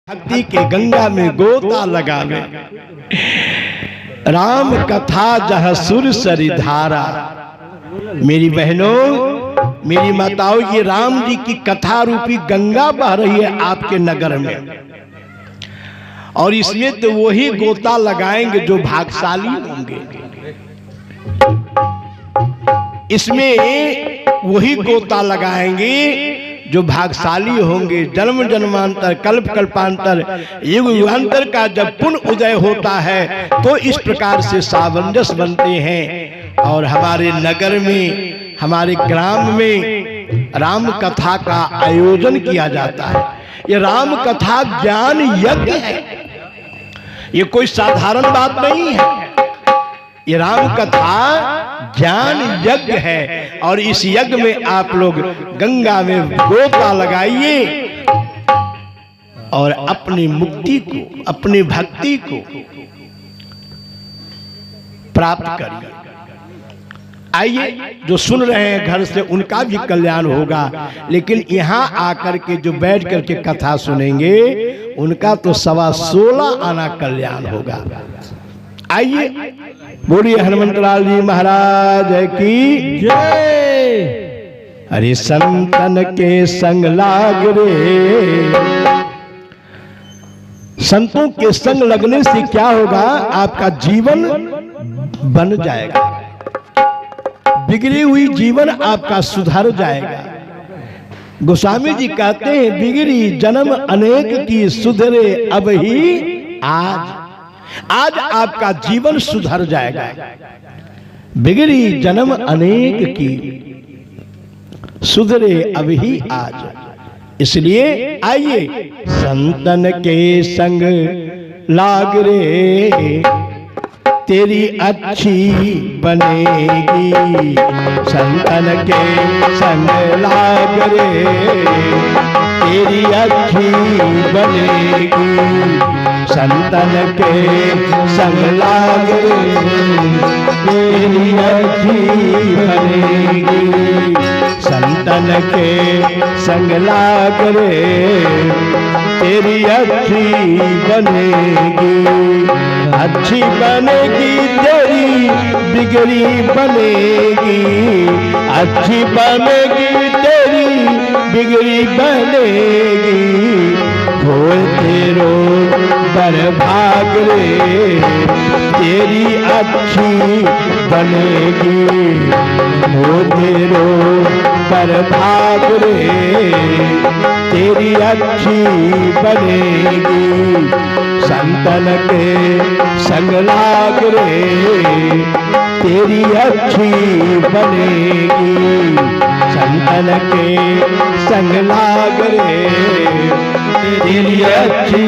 भक्ति के गंगा में गोता लगावे, राम कथा जह सुर सरी धारा। मेरी बहनों, मेरी माताओं, ये राम जी की कथा रूपी गंगा बह रही है आपके नगर में, और इसमें तो वही गोता लगाएंगे जो भाग्यशाली होंगे। इसमें वही गोता लगाएंगे जो भाग्यशाली होंगे। जन्म जन्मांतर, कल्प कल्पांतर, युग युगांतर का जब पुण्य उदय होता है तो इस प्रकार से सामंजस्य बनते हैं। और हमारे नगर में, हमारे ग्राम में राम कथा का आयोजन किया जाता है। ये राम कथा ज्ञान यज्ञ है, ये कोई साधारण बात नहीं है। ये राम कथा ज्ञान यज्ञ है, और इस यज्ञ में आप लोग गंगा में गोता लगाइए और अपनी मुक्ति को, अपनी भक्ति को प्राप्त करिए। आइए, जो सुन रहे हैं घर से उनका भी कल्याण होगा, लेकिन यहाँ आकर के जो बैठ करके कथा सुनेंगे उनका तो 16.25 आना कल्याण होगा। आइए, बोलिए हनुमंतलाल जी महाराज की जय। अरे संतन के संग लाग रे, संतों के संग लगने से क्या होगा? आपका जीवन बन जाएगा, बिगड़ी हुई जीवन आपका सुधर जाएगा। गोस्वामी जी कहते हैं, बिगड़ी जन्म अनेक की, सुधरे अब ही आज। आज आपका जीवन सुधर जाएगा। बिगड़ी जन्म अनेक की, सुधरे अभी आज। इसलिए आइए, संतन के संग लाग रे, तेरी अच्छी बनेगी। संतन के संग लाग रे, तेरी अच्छी बनेगी। संतन के संग लाग रे, तेरी अच्छी बनेगी। संतन के संग लाग रे, तेरी अच्छी बनेगी। अच्छी बनेगी तेरी, बिगड़ी बनेगी। अच्छी बनेगी तेरी, बिगड़ी बनेगी। हो तेरो बरभाग रे, तेरी अच्छी बनेगी। हो तेरो बरभाग रे, तेरी अच्छी बनेगी। संतन के संग लाग रे, तेरी अच्छी बनेगी। संतन के संग लाग रे, तेरी अच्छी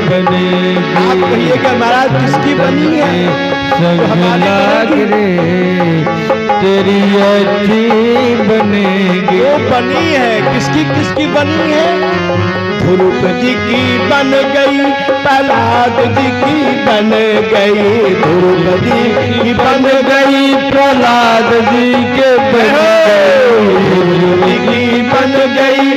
बनेगी। आप कहिएगा महाराज किसकी बनी है? संग लाग रे, तेरी अच्छी बनेगी। वो बनी है, किसकी किसकी बनी है? ध्रुव जी की बन गई, प्रहलाद जी की बन गई। ध्रुव जी की बन गई, प्रहलाद जी के बन गई। ध्रुव जी की बन गई,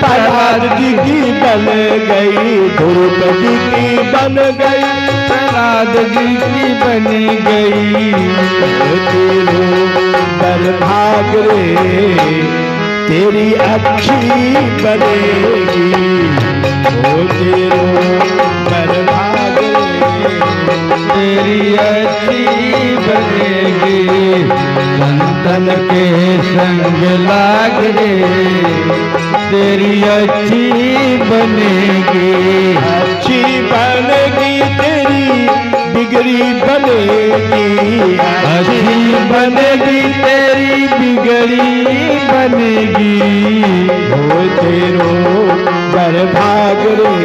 प्रहलाद जी की बन गई। ध्रुव जी की बन गई, प्रहलाद जी की बन गई। तेरो बरभाग रे, तेरी अच्छी बनेगी। ओ तेरो बरभाग रे, तेरी अच्छी बनेगी। संतन के संग लाग रे, तेरी अच्छी बनेगी। अच्छी बनेगी तेरी, बिगड़ी बनेगी। अच्छी बनेगी तेरी, बिगड़ी बनेगी। हो तेरो बरभाग रे,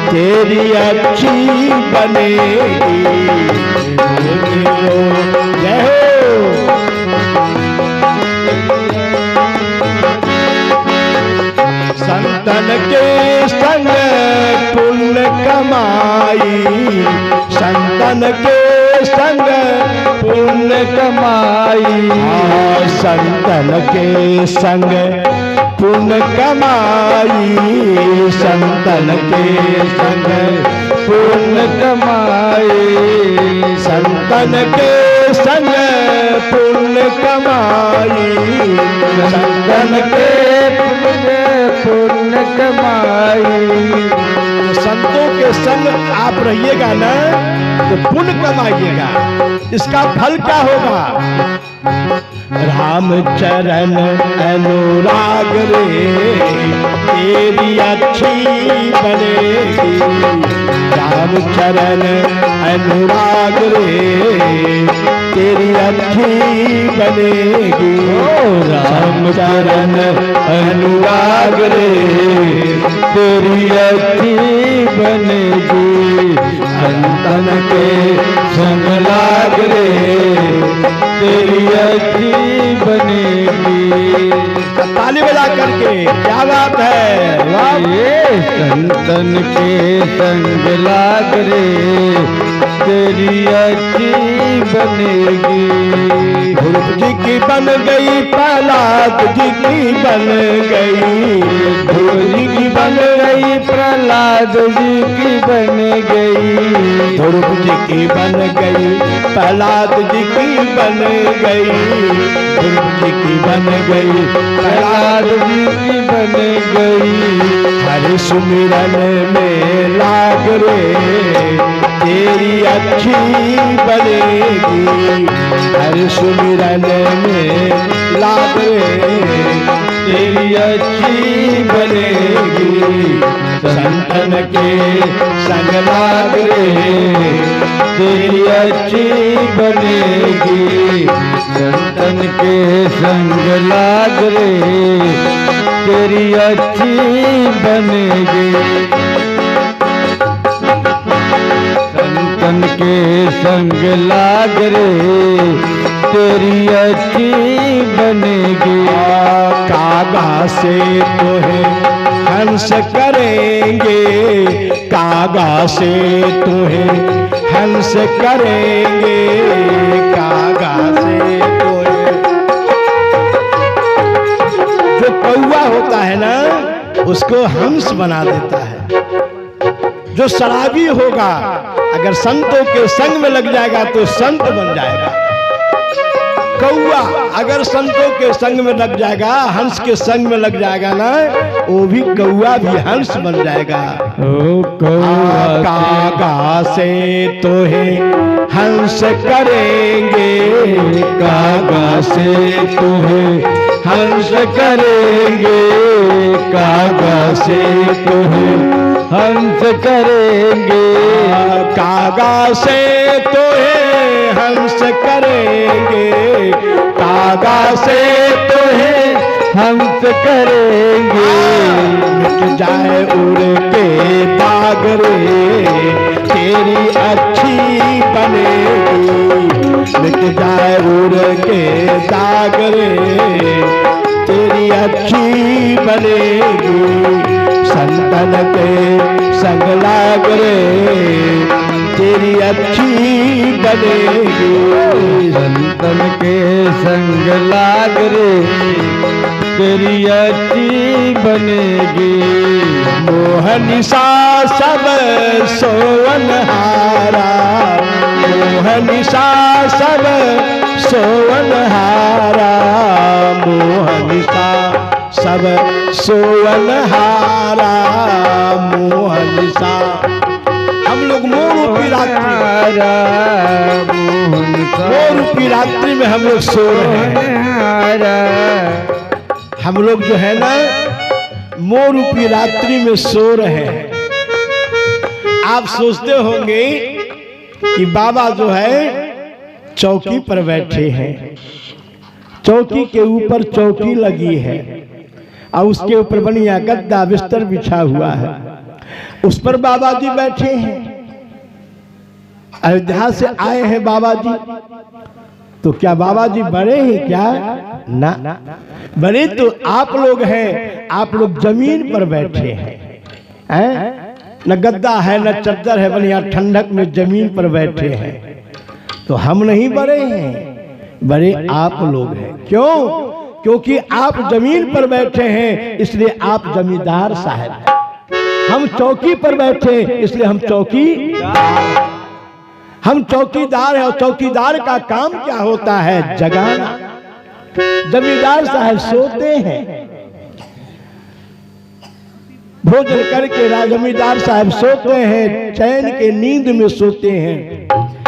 तेरी अच्छी बनेगी। हो तेरो जय हो। संतन के संग पुण्य कमाई। संतन के संग पुण्य कमाई। संतन के संग पुण्य कमाई, संतन के संग पुण्य कमाई, संतन के संग पुण्य कमाई, संतन के पुण्य कमाई। संतों के संग आप रहिएगा ना तो पुण्य कमाइएगा। इसका फल क्या होगा? राम चरण अनुराग रे तेरी अच्छी बनेगी, राम चरण अनुराग रे तेरी अच्छी बनेगी, राम चरण अनुराग रे तेरी अच्छी बनेगी, संतन के संग लाग रे तेरी अच्छी बनेगी। ताली बजा करके क्या बात है, वाह! ये संतन के संग लाग रे तेरी अच्छी बनेगी। ध्रुव जी की बन गई, प्रहलाद जी की बन गई, ध्रुव जी की बन गई, प्रहलाद जी की बन गई, ध्रुव जी की बन गई, प्रहलाद जी की बन गई, ध्रुव जी की बन गई, प्रहलाद जी की बन गई। हरि सुमिरन में लाग रे तेरी अच्छी बनेगी, हरि सुमिरन में लाग रे तेरी अच्छी बनेगी, संतन के संग लाग रे तेरी अच्छी बनेगी, संतन के संग लाग रे तेरी अच्छी बनेगी, संतन के संग लाग रे तेरी अच्छी बनेगी। कागा से तुम्हें हंस करेंगे, कागा से तुम्हें हंस करेंगे, कागा से तुम्हें। जो कौवा होता है ना उसको हंस बना देता है। जो शराबी होगा अगर संतों के संग में लग जाएगा तो संत बन जाएगा। कौवा अगर संतों के संग में लग जाएगा, हंस के संग में लग जाएगा ना, वो भी कौवा भी हंस बन जाएगा। ओ कागा से तोहे हंस करेंगे, कागा से तोहे हंस करेंगे, कागा से तोहे हंस करेंगे, कागा से तोहे हंस करेंगे, कागा से तोहे हंस करेंगे। मिट जाए उड़ के दाग रे तेरी अच्छी बनेगी, मिट जाए उड़ के दाग रे तेरी अच्छी बनेगी, संतन के संग लाग रे तेरी अच्छी बनेगी, संतन के संग लाग रे तेरी अच्छी बनेगी। मोहनिशा सब सोवनहारा, मोहनिशा सब सोवनहारा, मोहनिशा सब सोवनहारा, मोहनिशा। हम लोग मोर रूपी रात्रि, मोर रूपी रात्रि में हम लोग सो रहे हैं। हम लोग जो है ना मोर रूपी रात्रि में सो रहे हैं। आप सोचते होंगे कि बाबा जो है चौकी पर बैठे हैं, चौकी के ऊपर चौकी लगी है और उसके ऊपर बढ़िया गद्दा बिस्तर बिछा हुआ है, उस पर बाबा जी बैठे हैं। अयोध्या से आए हैं बाबा जी, तो क्या बाबा जी बड़े हैं क्या? ना, बड़े तो आप लोग हैं। आप लोग जमीन पर बैठे हैं, न गद्दा है न चद्दर है, बढ़िया ठंडक में जमीन पर बैठे हैं। तो हम नहीं बड़े हैं, बड़े आप लोग हैं। क्यों? क्योंकि आप जमीन पर बैठे हैं इसलिए आप जमींदार साहब हैं। हम चौकी पर बैठे इसलिए हम चौकीदार हैं। और चौकीदार का काम क्या होता है? जगाना। जमींदार साहब सोते हैं, भोजन करके जमींदार साहब सोते हैं, चैन के नींद में सोते हैं।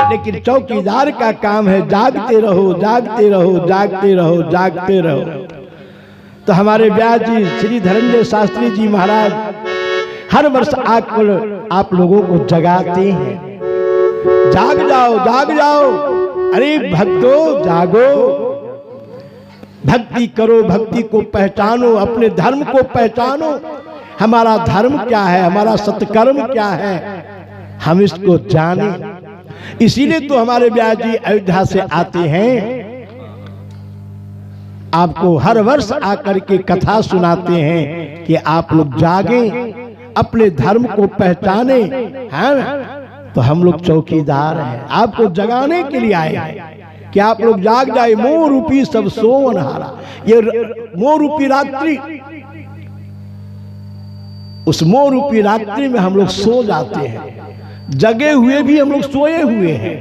लेकिन चौकीदार का काम है जागते रहो, जागते रहो, जागते रहो, जागते रहो। तो हमारे व्यास जी श्री धनंजय शास्त्री जी महाराज हर वर्ष आकर आप लोगों को जगाते हैं, जाग जाओ, जाग जाओ, अरे भक्तों जागो, भक्ति करो, भक्ति को पहचानो, अपने धर्म को पहचानो। हमारा धर्म क्या है, हमारा सत्कर्म क्या है, हम इसको जाने। इसीलिए तो हमारे व्यास जी अयोध्या से आते हैं, आपको हर वर्ष आकर के कथा सुनाते हैं कि आप लोग जागें, अपने धर्म को पहचाने, हैं? तो हम लोग चौकीदार हैं, आपको जगाने के लिए आए हैं कि आप लोग जाग जाए। मोह रूपी सब सोवन हारा, ये मोह रूपी रात्रि, उस मोह रूपी रात्रि में हम लोग सो जाते हैं, जगे हुए भी हम लोग सोए हुए हैं।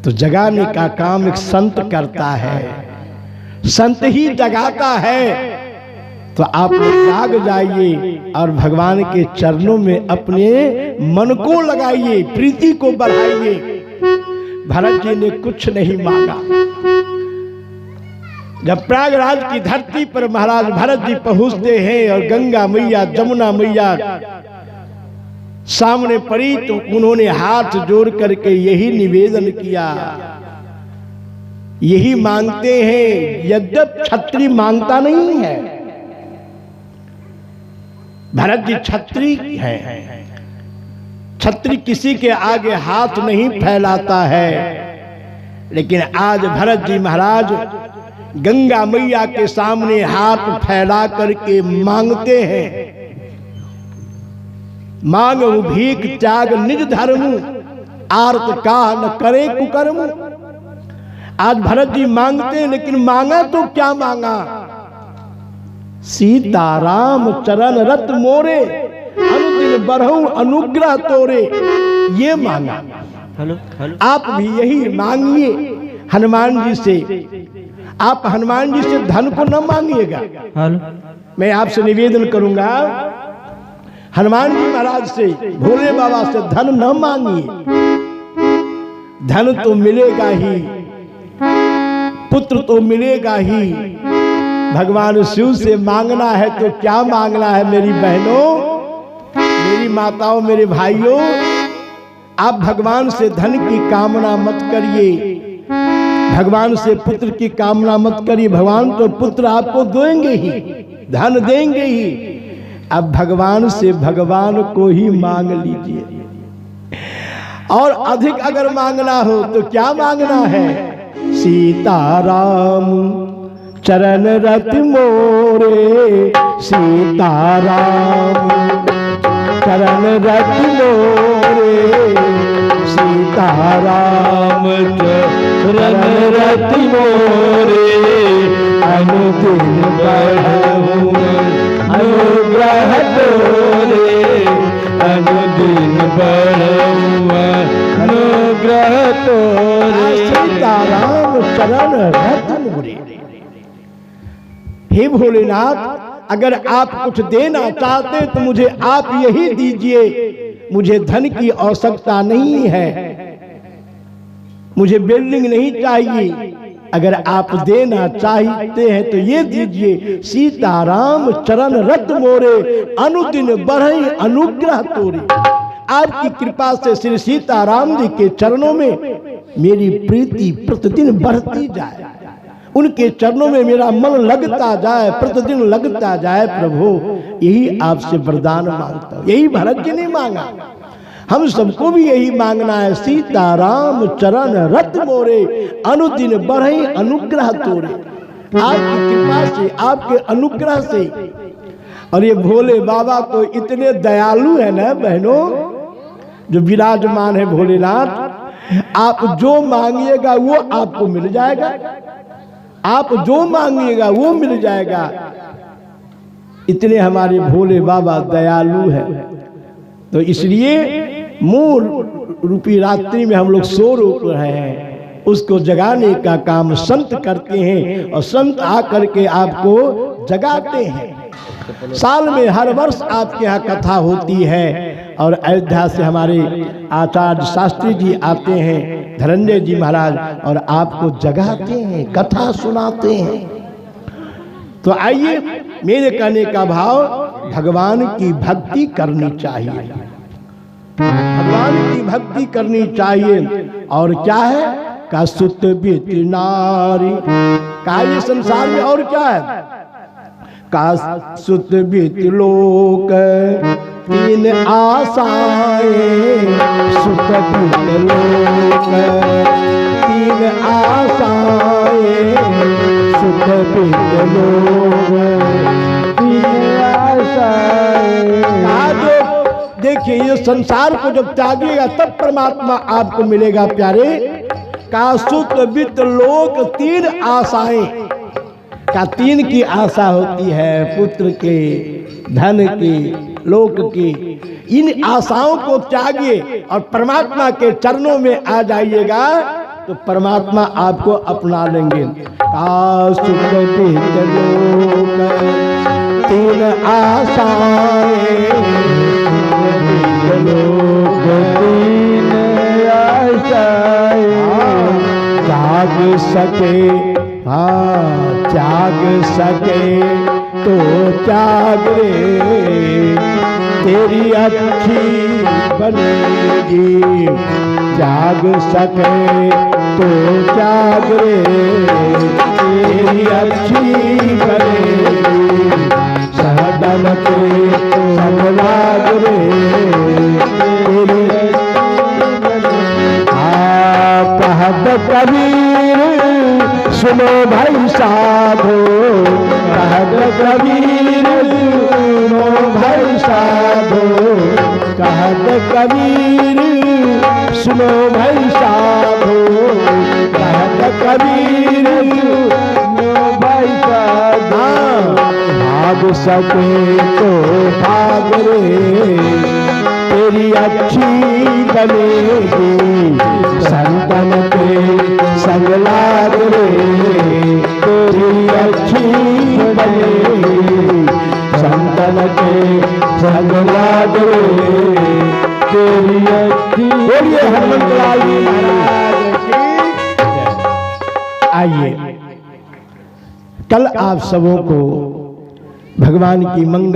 तो जगाने का काम एक संत करता है, संत ही जगाता है। तो आप लोग जाग जाइए और भगवान के चरणों में अपने मन को लगाइए, प्रीति को बढ़ाइए। भरत जी ने कुछ नहीं मांगा। जब प्रयागराज की धरती पर महाराज भरत जी पहुंचते हैं और गंगा मैया, जमुना मैया सामने पड़ी, तो उन्होंने हाथ जोड़ करके यही निवेदन किया, यही मांगते हैं। यद्यप क्षत्रिय मांगता नहीं है, भरत जी क्षत्रिय है, क्षत्रिय किसी के आगे हाथ नहीं फैलाता है। लेकिन आज भरत जी महाराज गंगा मैया के सामने हाथ फैला करके मांगते हैं, मांगू भीख त्याग निज धर्म, आर्त का न करे कुकर्म। आज भरत जी मांगते हैं, लेकिन मांगा तो क्या मांगा? सीताराम चरण रत मोरे, अनुदिन बढ़ऊ अनुग्रह तोरे, ये मांगा। आप भी यही मांगिए हनुमान जी से। आप हनुमान जी से धन को न मांगिएगा। मैं आपसे निवेदन करूंगा, हनुमान जी महाराज से, भोले बाबा से धन न मांगिए। धन तो मिलेगा ही, पुत्र तो मिलेगा ही। भगवान शिव से मांगना है तो क्या मांगना है मेरी बहनों, मेरी माताओं, मेरे भाइयों? आप भगवान से धन की कामना मत करिए, भगवान से पुत्र की कामना मत करिए। भगवान तो पुत्र आपको देंगे ही, धन देंगे ही। अब भगवान से भगवान को ही मांग लीजिए। और अधिक अगर मांगना हो तो क्या मांगना है? सीताराम चरण रत मोरे, सीताराम चरण रत मोरे, सीताराम चरण रत मोरे, अनुदिन बढ़ऊ अनुग्रह तोरे, अनुदिन बढ़ऊ अनुग्रह तोरे। सीताराम चरण रत मोरे। हे भोलेनाथ, अगर आप कुछ देना चाहते तो मुझे आप यही दीजिए। मुझे धन की आवश्यकता नहीं है, मुझे बिल्डिंग नहीं चाहिए। अगर आप देना चाहते हैं तो ये दीजिए, सीताराम चरण रत मोरे, अनुदिन बढ़ई अनुग्रह तोरे। आपकी कृपा से श्री सीताराम जी के चरणों में मेरी प्रीति प्रतिदिन बढ़ती जाए, उनके चरणों में मेरा मन लगता जाए, प्रतिदिन लगता जाए। प्रभु, यही आपसे वरदान मांगता हूं। यही भरत जी ने मांगा, हम सबको भी यही मांगना है। सीताराम चरण रत मोरे, अनुदिन बढ़ई अनुग्रह तोरे। आपकी कृपा से, आपके अनुग्रह से। और ये भोले बाबा तो इतने दयालु है ना बहनों, जो विराजमान है भोलेनाथ। आप जो मांगिएगा वो आपको मिल जाएगा। आप जो मांगिएगा वो मिल जाएगा। इतने हमारे भोले बाबा दयालु हैं। तो इसलिए मूल रूपी रात्रि में हम लोग सो रहे हैं, उसको जगाने का काम संत करते हैं और संत आकर के आपको जगाते हैं। साल में हर वर्ष आपके यहाँ कथा होती है और अयोध्या से हमारे आचार्य शास्त्री जी आते हैं, धनंजय जी महाराज, और आपको जगाते हैं, कथा सुनाते हैं। तो आइए, मेरे कहने का भाव, भगवान की भक्ति करनी चाहिए, भगवान की भक्ति करनी चाहिए। और क्या है? का सुत बित नारी, का ये संसार में और क्या है? का सुत बित लोक तीन आशाएं, सुत बित लोक तीन आशाएं, सुत बित लोक तीन आशाएं। देखिए, ये संसार को जब त्यागिएगा तब परमात्मा आपको मिलेगा प्यारे। का सुत बित लोक तीन आशाएं, का तीन की आशा होती है, पुत्र के, धन की, लोक की। इन आशाओं को त्यागिए और परमात्मा के चरणों में आ जाइएगा तो परमात्मा आपको अपना लेंगे। का सुत बित लोक तीन आशाएं, त्याग सके, हाँ त्याग सके तो त्याग रे, तेरी अच्छी बनेगी। त्याग सके तो त्याग रे, तेरी अच्छी बनेगी। सदन के संग रे, कहत कबीर सुनो भाई साधो, कहत कबीर सुनो भाई साधो, कहत कबीर सुनो भाई साधो, कहत कबीर सुनो भाई साधो। भाग सके तो भाग रे, तेरी अच्छी बनेगी। संतन के संग लाग रे, तेरी अच्छी बनेगी। संतन के संग लाग रे, तेरी अच्छी। बोलिए हनुमंत लाल जी महाराज की। आइए, कल आप सबों को भगवान की मंगल